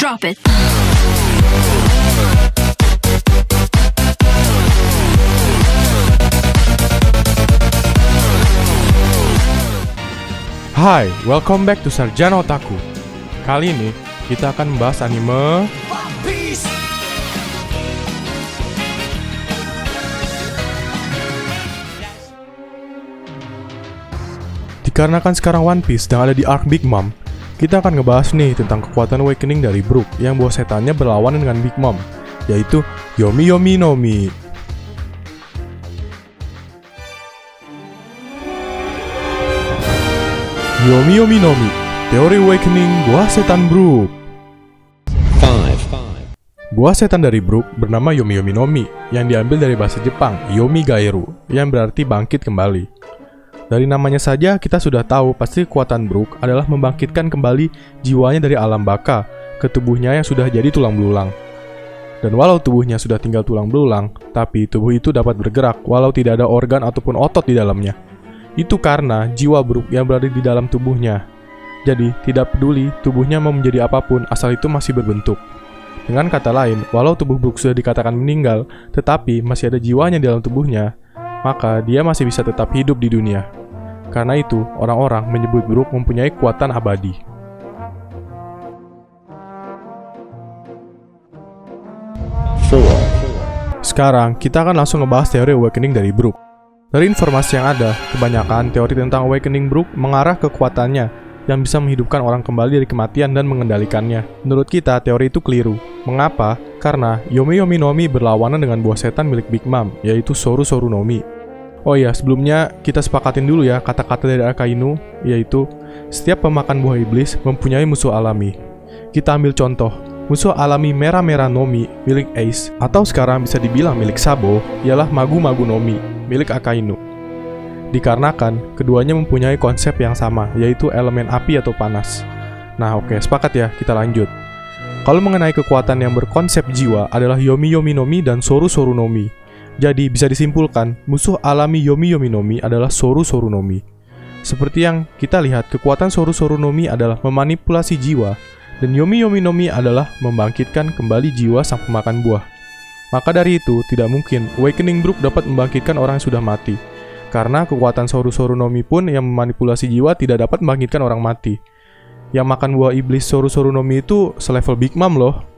Drop it. Hai, welcome back to Sarjana Otaku. Kali ini kita akan membahas anime Dikarenakan sekarang One Piece sedang ada di arc Big Mom, kita akan ngebahas nih tentang kekuatan awakening dari Brook yang buah setannya berlawanan dengan Big Mom, yaitu Yomi Yomi Nomi. Yomi Yomi Nomi, teori awakening buah setan Brook. Buah setan dari Brook bernama Yomi Yomi Nomi yang diambil dari bahasa Jepang Yomi Gaeru yang berarti bangkit kembali. Dari namanya saja kita sudah tahu pasti kekuatan Brook adalah membangkitkan kembali jiwanya dari alam baka ke tubuhnya yang sudah jadi tulang belulang. Dan walau tubuhnya sudah tinggal tulang belulang, tapi tubuh itu dapat bergerak walau tidak ada organ ataupun otot di dalamnya. Itu karena jiwa Brook yang berada di dalam tubuhnya. Jadi tidak peduli tubuhnya mau menjadi apapun asal itu masih berbentuk. Dengan kata lain, walau tubuh Brook sudah dikatakan meninggal, tetapi masih ada jiwanya di dalam tubuhnya, maka dia masih bisa tetap hidup di dunia. Karena itu, orang-orang menyebut Brook mempunyai kekuatan abadi. Sekarang, kita akan langsung ngebahas teori awakening dari Brook. Dari informasi yang ada, kebanyakan teori tentang awakening Brook mengarah ke kekuatannya yang bisa menghidupkan orang kembali dari kematian dan mengendalikannya. Menurut kita, teori itu keliru. Mengapa? Karena Yomi Yomi Nomi berlawanan dengan buah setan milik Big Mom, yaitu Soru Soru Nomi. Oh iya, sebelumnya kita sepakatin dulu ya kata-kata dari Akainu, yaitu setiap pemakan buah iblis mempunyai musuh alami. Kita ambil contoh, musuh alami merah-merah Nomi milik Ace, atau sekarang bisa dibilang milik Sabo, ialah Magu-Magu Nomi milik Akainu. Dikarenakan keduanya mempunyai konsep yang sama, yaitu elemen api atau panas. Nah oke, sepakat ya, kita lanjut. Kalau mengenai kekuatan yang berkonsep jiwa adalah Yomi Yomi Nomi dan Soru Soru Nomi. Jadi bisa disimpulkan, musuh alami Yomi Yomi Nomi adalah Soru Soru Nomi. Seperti yang kita lihat, kekuatan Soru Soru Nomi adalah memanipulasi jiwa, dan Yomi Yomi Nomi adalah membangkitkan kembali jiwa sang pemakan buah. Maka dari itu, tidak mungkin awakening Brook dapat membangkitkan orang yang sudah mati. Karena kekuatan Soru Soru Nomi pun yang memanipulasi jiwa tidak dapat membangkitkan orang mati. Yang makan buah iblis Soru Soru Nomi itu selevel Big Mom loh.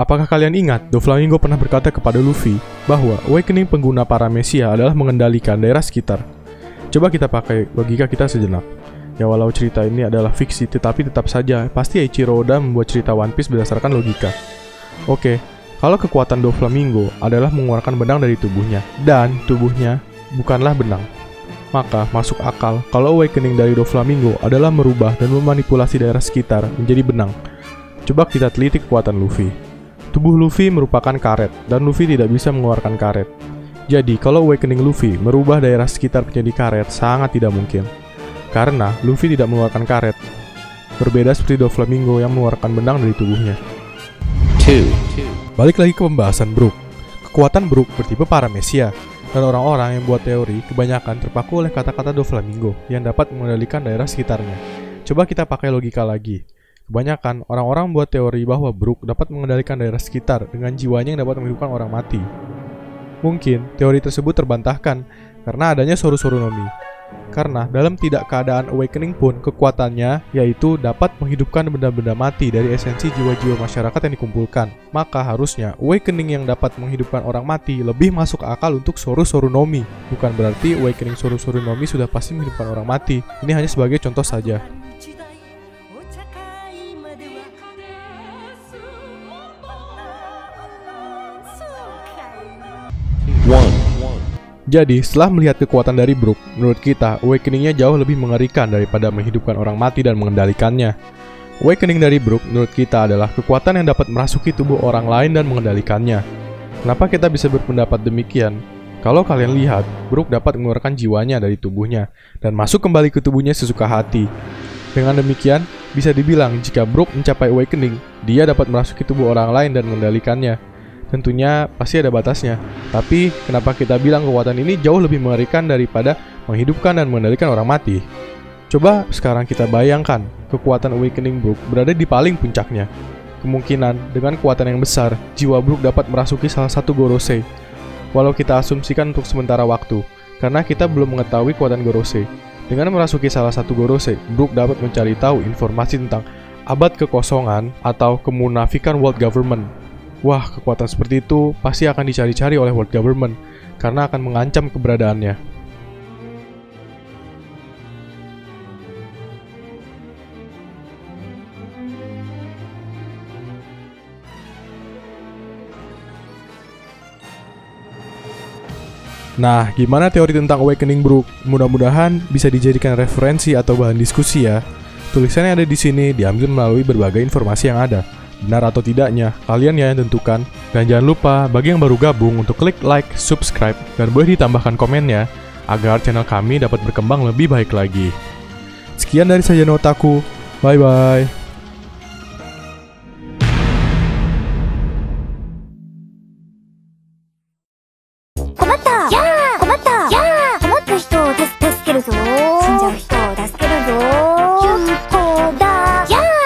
Apakah kalian ingat, Doflamingo pernah berkata kepada Luffy bahwa awakening pengguna Paramecia adalah mengendalikan daerah sekitar? Coba kita pakai logika kita sejenak. Ya walau cerita ini adalah fiksi, tetapi tetap saja pasti Eiichiro Oda membuat cerita One Piece berdasarkan logika. Oke, kalau kekuatan Doflamingo adalah mengeluarkan benang dari tubuhnya, dan tubuhnya bukanlah benang, maka masuk akal kalau awakening dari Doflamingo adalah merubah dan memanipulasi daerah sekitar menjadi benang. Coba kita teliti kekuatan Luffy. Tubuh Luffy merupakan karet, dan Luffy tidak bisa mengeluarkan karet. Jadi, kalau awakening Luffy merubah daerah sekitar menjadi karet, sangat tidak mungkin. Karena Luffy tidak mengeluarkan karet. Berbeda seperti Doflamingo yang mengeluarkan benang dari tubuhnya. Balik lagi ke pembahasan Brook. Kekuatan Brook bertipe Paramecia, dan orang-orang yang buat teori kebanyakan terpaku oleh kata-kata Doflamingo yang dapat mengendalikan daerah sekitarnya. Coba kita pakai logika lagi. Kebanyakan orang-orang membuat teori bahwa Brook dapat mengendalikan daerah sekitar dengan jiwanya yang dapat menghidupkan orang mati. Mungkin teori tersebut terbantahkan karena adanya Soru Soru Nomi. Karena dalam tidak keadaan awakening pun kekuatannya yaitu dapat menghidupkan benda-benda mati dari esensi jiwa-jiwa masyarakat yang dikumpulkan. Maka harusnya awakening yang dapat menghidupkan orang mati lebih masuk akal untuk Soru Soru Nomi. Bukan berarti awakening Soru Soru Nomi sudah pasti menghidupkan orang mati. Ini hanya sebagai contoh saja. Jadi, setelah melihat kekuatan dari Brook, menurut kita, awakeningnya jauh lebih mengerikan daripada menghidupkan orang mati dan mengendalikannya. Awakening dari Brook, menurut kita, adalah kekuatan yang dapat merasuki tubuh orang lain dan mengendalikannya. Kenapa kita bisa berpendapat demikian? Kalau kalian lihat, Brook dapat mengeluarkan jiwanya dari tubuhnya, dan masuk kembali ke tubuhnya sesuka hati. Dengan demikian, bisa dibilang jika Brook mencapai awakening, dia dapat merasuki tubuh orang lain dan mengendalikannya. Tentunya pasti ada batasnya. Tapi kenapa kita bilang kekuatan ini jauh lebih mengerikan daripada menghidupkan dan mengendalikan orang mati? Coba sekarang kita bayangkan kekuatan Awakening Brook berada di paling puncaknya. Kemungkinan dengan kekuatan yang besar, jiwa Brook dapat merasuki salah satu Gorosei. Walau kita asumsikan untuk sementara waktu, karena kita belum mengetahui kekuatan Gorosei. Dengan merasuki salah satu Gorosei, Brook dapat mencari tahu informasi tentang abad kekosongan atau kemunafikan world government. Wah, kekuatan seperti itu pasti akan dicari-cari oleh world government karena akan mengancam keberadaannya. Nah, gimana teori tentang Awakening Brook? Mudah-mudahan bisa dijadikan referensi atau bahan diskusi ya. Tulisannya ada di sini, diambil melalui berbagai informasi yang ada. Benar atau tidaknya, kalian ya yang tentukan. Dan jangan lupa, bagi yang baru gabung untuk klik like, subscribe, dan boleh ditambahkan komennya, agar channel kami dapat berkembang lebih baik lagi. Sekian dari saya Notaku, bye-bye.